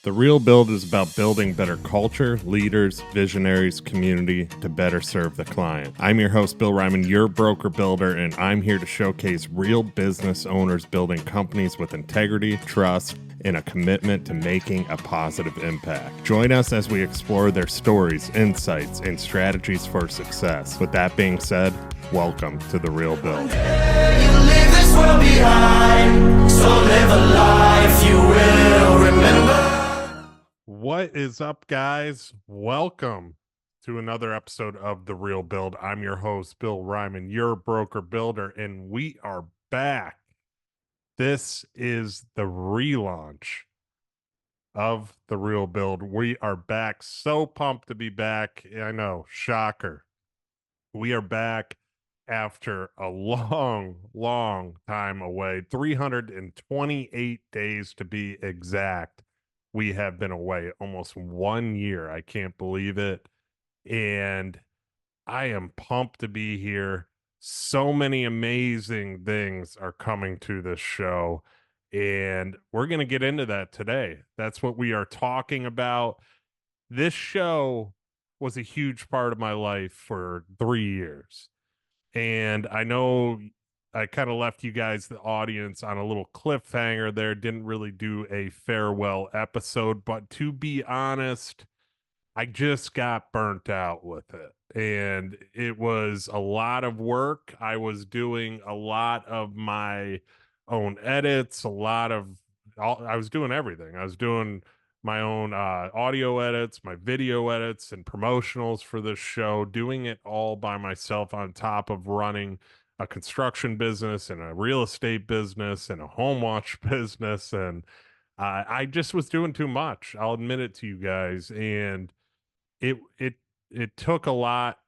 The Real Build is about building better culture, leaders, visionaries, community to better serve the client. I'm your host, Bill Ryman, your broker builder, and I'm here to showcase real business owners building companies with integrity, trust, and a commitment to making a positive impact. Join us as we explore their stories, insights, and strategies for success. With that being said, welcome to The Real Build. You leave this world behind, so live a life you will remember. What is up, guys? Welcome to another episode of The Real Build. I'm your host, Bill Ryman, your broker builder, and we are back. This is the relaunch of The Real Build. We are back. So pumped to be back. I know, shocker. We are back after a long time away. 328 days to be exact. We have been away almost 1 year. I can't believe it. And I am pumped to be here. So many amazing things are coming to this show. And we're going to get into that today. That's what we are talking about. This show was a huge part of my life for 3 years. And I know I kind of left you guys, the audience, on a little cliffhanger there. Didn't really do a farewell episode, but to be honest, I just got burnt out with it. And it was a lot of work. I was doing a lot of my own edits, I was doing everything. I was doing my own audio edits, my video edits, and promotionals for this show, doing it all by myself on top of running a construction business and a real estate business and a home watch business. And I just was doing too much. I'll admit it to you guys. And it took a lot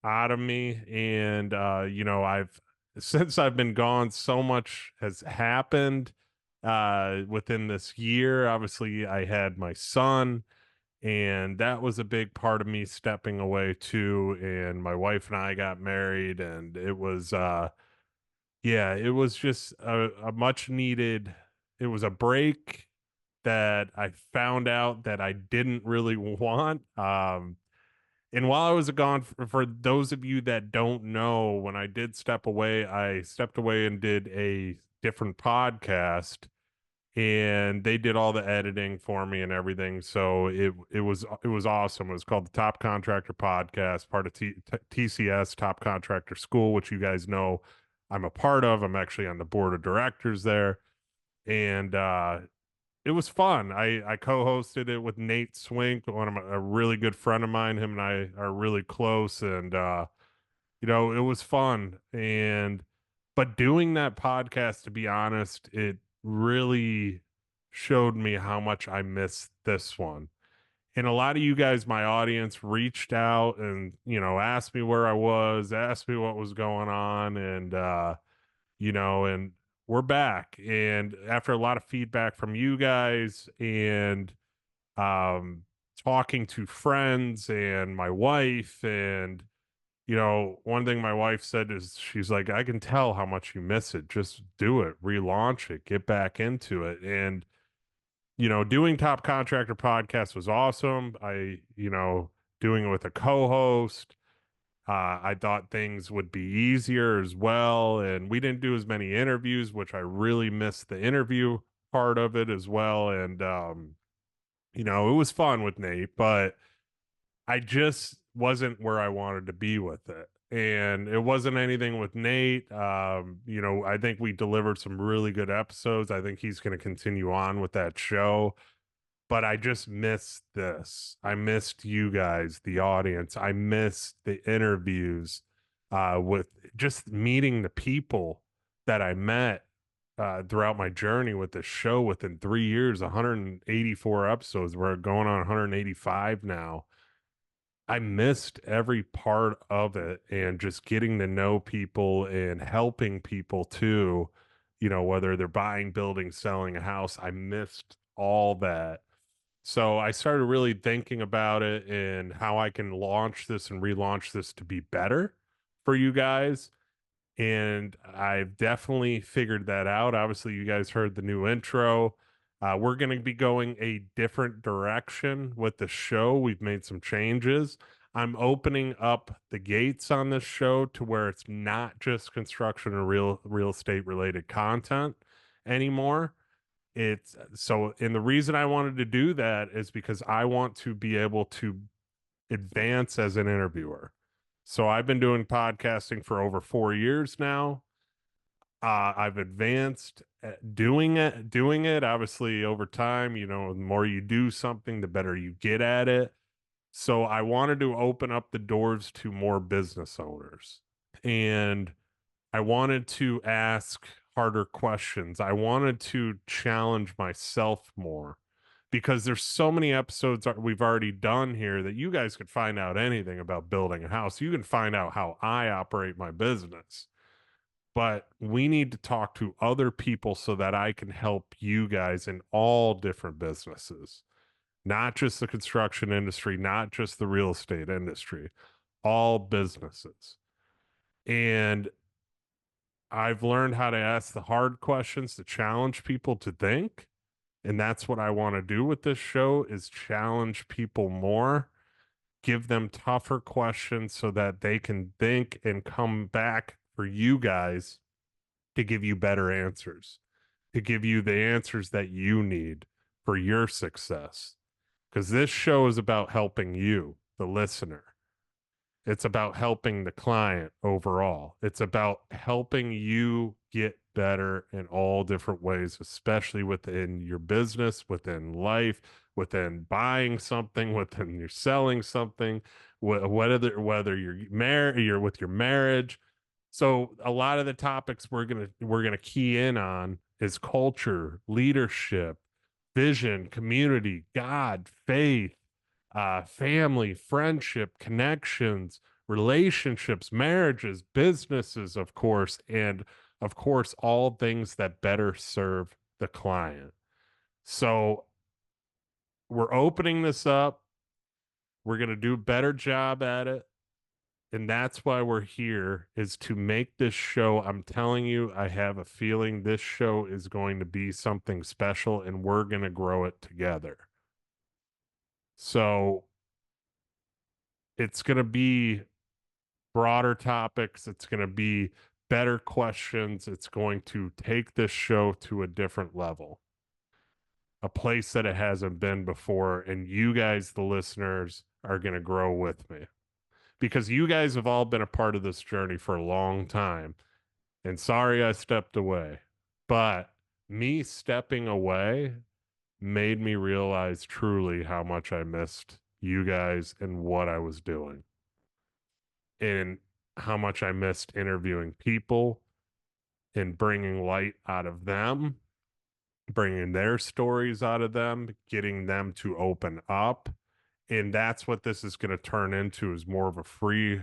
out of me. And, since I've been gone, so much has happened within this year. Obviously, I had my son, and that was a big part of me stepping away too. And my wife and I got married, and it was just a much needed, it was a break that I found out that I didn't really want. And while I was gone, for those of you that don't know, when I did step away, I stepped away and did a different podcast, and they did all the editing for me and everything. So it was awesome. It was called the Top Contractor Podcast, part of TCS, Top Contractor School, which you guys know I'm a part of. I'm actually on the board of directors there, and it was fun. I co-hosted it with Nate Swink, a really good friend of mine. Him and I are really close, and it was fun. And but doing that podcast, to be honest, it really showed me how much I missed this one. And a lot of you guys, my audience, reached out and asked me where I was, asked me what was going on, and and we're back. And after a lot of feedback from you guys and um talking to friends and my wife, and one thing my wife said is, she's like, I can tell how much you miss it. Just do it, relaunch it, get back into it. And doing Top Contractor Podcast was awesome. Doing it with a co-host, I thought things would be easier as well. And we didn't do as many interviews, which I really missed the interview part of it as well. And, it was fun with Nate, but I just wasn't where I wanted to be with it. And it wasn't anything with Nate. I think we delivered some really good episodes. I think he's going to continue on with that show. But I just missed this. I missed you guys, the audience. I missed the interviews with just meeting the people that I met throughout my journey with the show within 3 years, 184 episodes. We're going on 185 now. I missed every part of it, and just getting to know people and helping people too, whether they're buying, building, selling a house. I missed all that. So I started really thinking about it and how I can launch this and relaunch this to be better for you guys. And I've definitely figured that out. Obviously, you guys heard the new intro. We're going to be going a different direction with the show. We've made some changes. I'm opening up the gates on this show to where it's not just construction or real estate related content anymore. It's so, and the reason I wanted to do that is because I want to be able to advance as an interviewer. So I've been doing podcasting for over 4 years now. I've advanced at doing it. Obviously, over time, the more you do something, the better you get at it. So I wanted to open up the doors to more business owners. And I wanted to ask harder questions. I wanted to challenge myself more because there's so many episodes that we've already done here that you guys could find out anything about building a house. You can find out how I operate my business. But we need to talk to other people so that I can help you guys in all different businesses, not just the construction industry, not just the real estate industry, all businesses. And I've learned how to ask the hard questions to challenge people to think. And that's what I want to do with this show is challenge people more, give them tougher questions so that they can think and come back for you guys to give you better answers, to give you the answers that you need for your success. Because this show is about helping you, the listener. It's about helping the client overall. It's about helping you get better in all different ways, especially within your business, within life, within buying something, within you're selling something, whether you're with your marriage. So a lot of the topics we're gonna key in on is culture, leadership, vision, community, God, faith, family, friendship, connections, relationships, marriages, businesses, of course, and of course, all things that better serve the client. So we're opening this up. We're going to do a better job at it. And that's why we're here is to make this show. I'm telling you, I have a feeling this show is going to be something special and we're going to grow it together. So it's going to be broader topics. It's going to be better questions. It's going to take this show to a different level, a place that it hasn't been before. And you guys, the listeners, are going to grow with me because you guys have all been a part of this journey for a long time. And sorry I stepped away, but me stepping away made me realize truly how much I missed you guys and what I was doing and how much I missed interviewing people and bringing light out of them, bringing their stories out of them, getting them to open up. And that's what this is going to turn into is more of a free,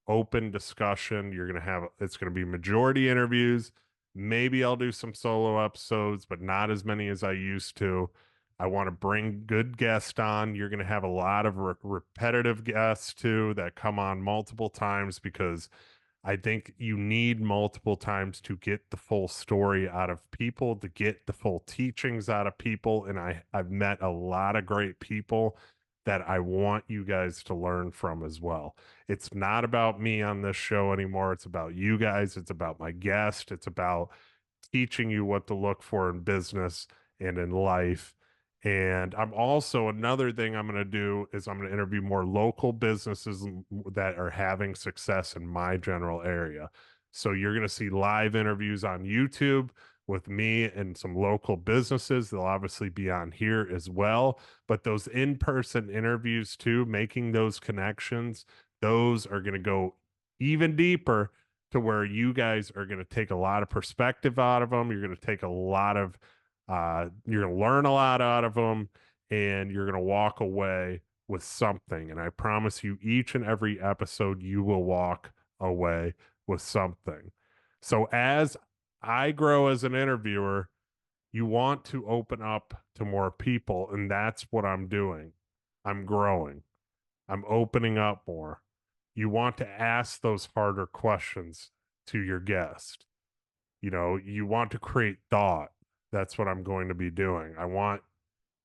open discussion. You're going to have, it's going to be majority interviews. Maybe I'll do some solo episodes, but not as many as I used to. I want to bring good guests on. You're going to have a lot of repetitive guests too that come on multiple times because I think you need multiple times to get the full story out of people, to get the full teachings out of people. And I've met a lot of great people that I want you guys to learn from as well. It's not about me on this show anymore. It's about you guys. It's about my guest. It's about teaching you what to look for in business and in life. And I'm also another thing I'm going to do is I'm going to interview more local businesses that are having success in my general area. So you're going to see live interviews on YouTube with me and some local businesses. They'll obviously be on here as well. But those in-person interviews too, making those connections, those are going to go even deeper to where you guys are going to take a lot of perspective out of them. You're going to take a lot of you're going to learn a lot out of them and you're going to walk away with something. And I promise you, each and every episode, you will walk away with something. So as I grow as an interviewer, you want to open up to more people. And that's what I'm doing. I'm growing, I'm opening up more. You want to ask those harder questions to your guest. You want to create thought. that's what I'm going to be doing. I want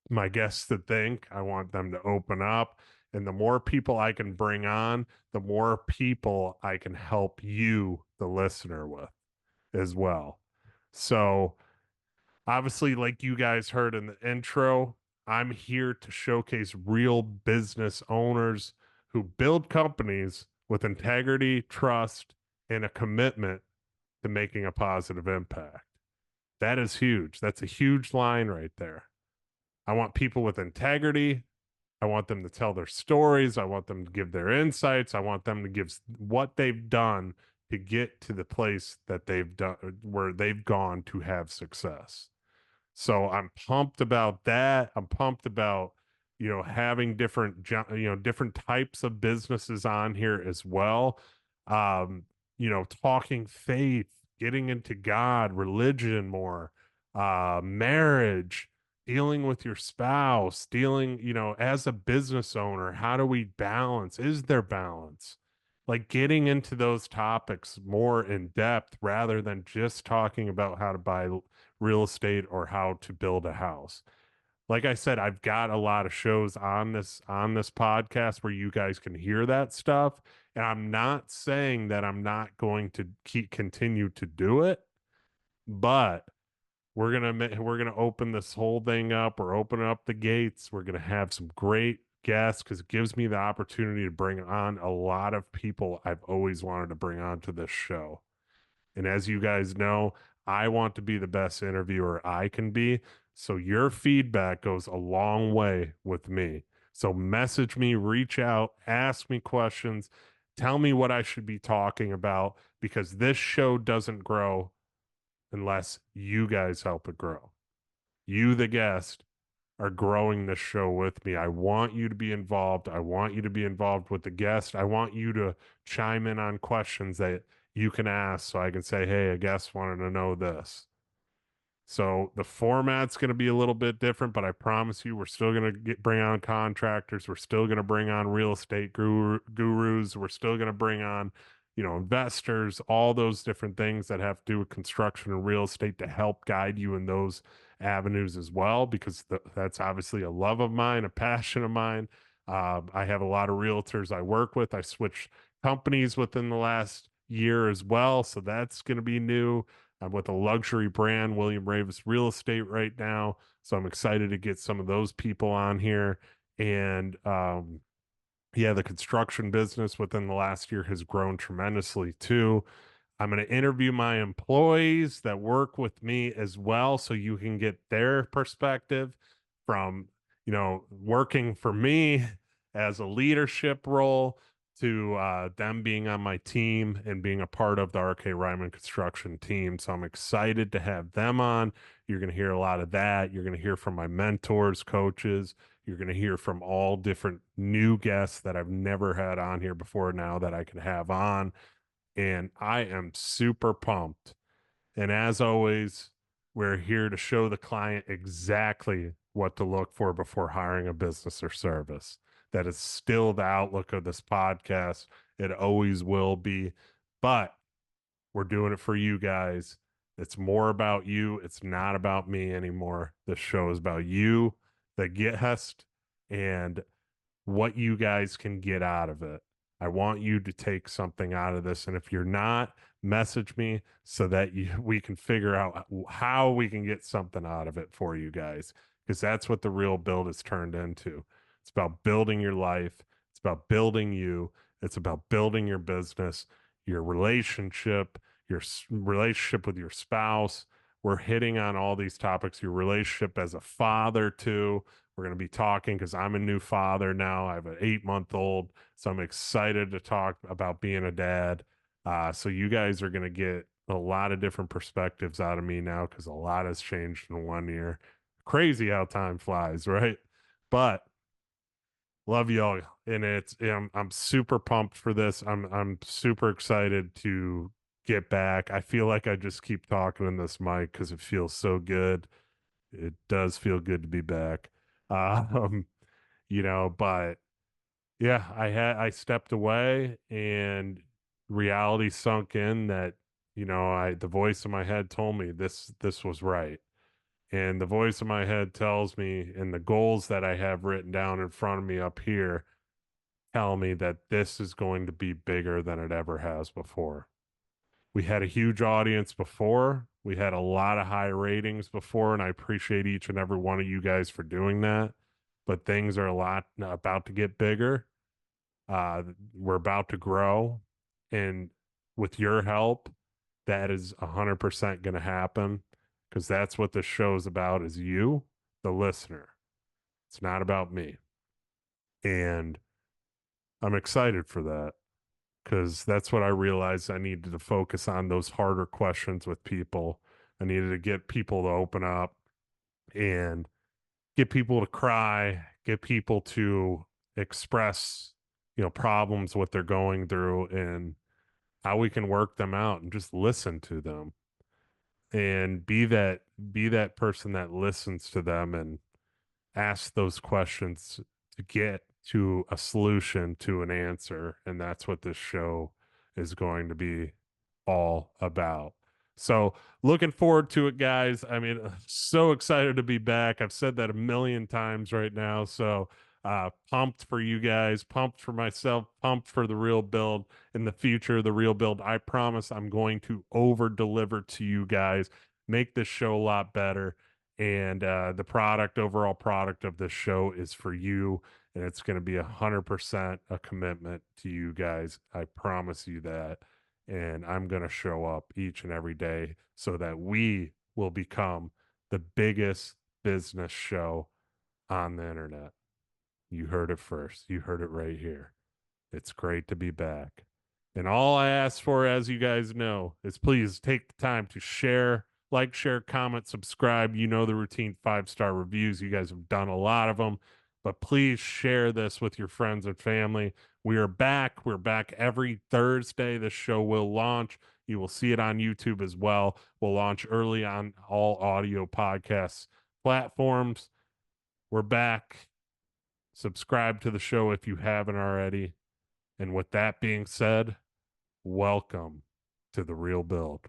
my guests to think, I want them to open up. And the more people I can bring on, the more people I can help you, the listener, with as well. So, obviously, like you guys heard in the intro, I'm here to showcase real business owners who build companies with integrity, trust, and a commitment to making a positive impact. That is huge. That's a huge line right there. I want people with integrity. I want them to tell their stories. I want them to give their insights. I want them to give what they've done to get to the place that they've done, where they've gone to have success. So I'm pumped about that. I'm pumped about, having different types of businesses on here as well. Um, talking faith, getting into God, religion more, marriage, dealing with your spouse, dealing, as a business owner, how do we balance? Is there balance? Like getting into those topics more in depth rather than just talking about how to buy real estate or how to build a house. Like I said, I've got a lot of shows on this podcast where you guys can hear that stuff, and I'm not saying that I'm not going to continue to do it, but we're gonna open this whole thing up. We're opening up the gates. We're gonna have some great guests because it gives me the opportunity to bring on a lot of people I've always wanted to bring on to this show. And as you guys know, I want to be the best interviewer I can be. So your feedback goes a long way with me. So message me, reach out, ask me questions, tell me what I should be talking about because this show doesn't grow unless you guys help it grow. You, the guest, are growing this show with me. I want you to be involved. I want you to be involved with the guest. I want you to chime in on questions that you can ask so I can say, hey, a guest wanted to know this. So the format's going to be a little bit different, but I promise you, we're still going to bring on contractors. We're still going to bring on real estate gurus. We're still going to bring on, investors, all those different things that have to do with construction and real estate to help guide you in those avenues as well, because that's obviously a love of mine, a passion of mine. I have a lot of realtors I work with. I switched companies within the last year as well, so that's going to be new. I'm with a luxury brand, William Ravis Real Estate, right now. So I'm excited to get some of those people on here. And yeah, the construction business within the last year has grown tremendously too. I'm going to interview my employees that work with me as well so you can get their perspective from, working for me as a leadership role to them being on my team and being a part of the RK Ryman construction team. So I'm excited to have them on. You're going to hear a lot of that. You're going to hear from my mentors, coaches. You're going to hear from all different new guests that I've never had on here before now that I can have on. And I am super pumped. And as always, we're here to show the client exactly what to look for before hiring a business or service. That is still the outlook of this podcast. It always will be. But we're doing it for you guys. It's more about you. It's not about me anymore. This show is about you, the guest, and what you guys can get out of it. I want you to take something out of this. And if you're not, message me so that we can figure out how we can get something out of it for you guys. Because that's what the real build has turned into. It's about building your life. It's about building you. It's about building your business, your relationship, relationship with your spouse. We're hitting on all these topics, your relationship as a father too. We're going to be talking because I'm a new father now. I have an 8-month-old, so I'm excited to talk about being a dad. So you guys are going to get a lot of different perspectives out of me now because a lot has changed in 1 year. Crazy how time flies, right? But love y'all, and I'm super pumped for this. I'm super excited to get back. I feel like I just keep talking in this mic because it feels so good. It does feel good to be back. Um, but yeah, I stepped away and reality sunk in that, the voice in my head told me this was right. And the voice in my head tells me, and the goals that I have written down in front of me up here tell me that this is going to be bigger than it ever has before. We had a huge audience before. We had a lot of high ratings before, and I appreciate each and every one of you guys for doing that. But things are a lot about to get bigger. We're about to grow, and with your help, that is 100% going to happen because that's what this show is about: is you, the listener. It's not about me, and I'm excited for that because that's what I realized I needed to focus on those harder questions with people. I needed to get people to open up and get people to cry, get people to express, problems, what they're going through, and how we can work them out and just listen to them and be that person that listens to them and ask those questions to get to a solution, to an answer. And that's what this show is going to be all about. So, looking forward to it, guys. I mean, so excited to be back. I've said that a million times right now. So, pumped for you guys, pumped for myself, pumped for the real build in the future, the real build. I promise I'm going to over deliver to you guys, make this show a lot better. And the overall product of this show is for you. And it's going to be 100% a commitment to you guys. I promise you that. And I'm going to show up each and every day so that we will become the biggest business show on the internet. You heard it first. You heard it right here. It's great to be back. And all I ask for, as you guys know, is please take the time to share, like, share, comment, subscribe. You know the routine, 5-star reviews. You guys have done a lot of them, but please share this with your friends and family. We are back. We're back every Thursday. The show will launch. You will see it on YouTube as well. We'll launch early on all audio podcasts platforms. We're back. Subscribe to the show if you haven't already. And with that being said, welcome to the real build.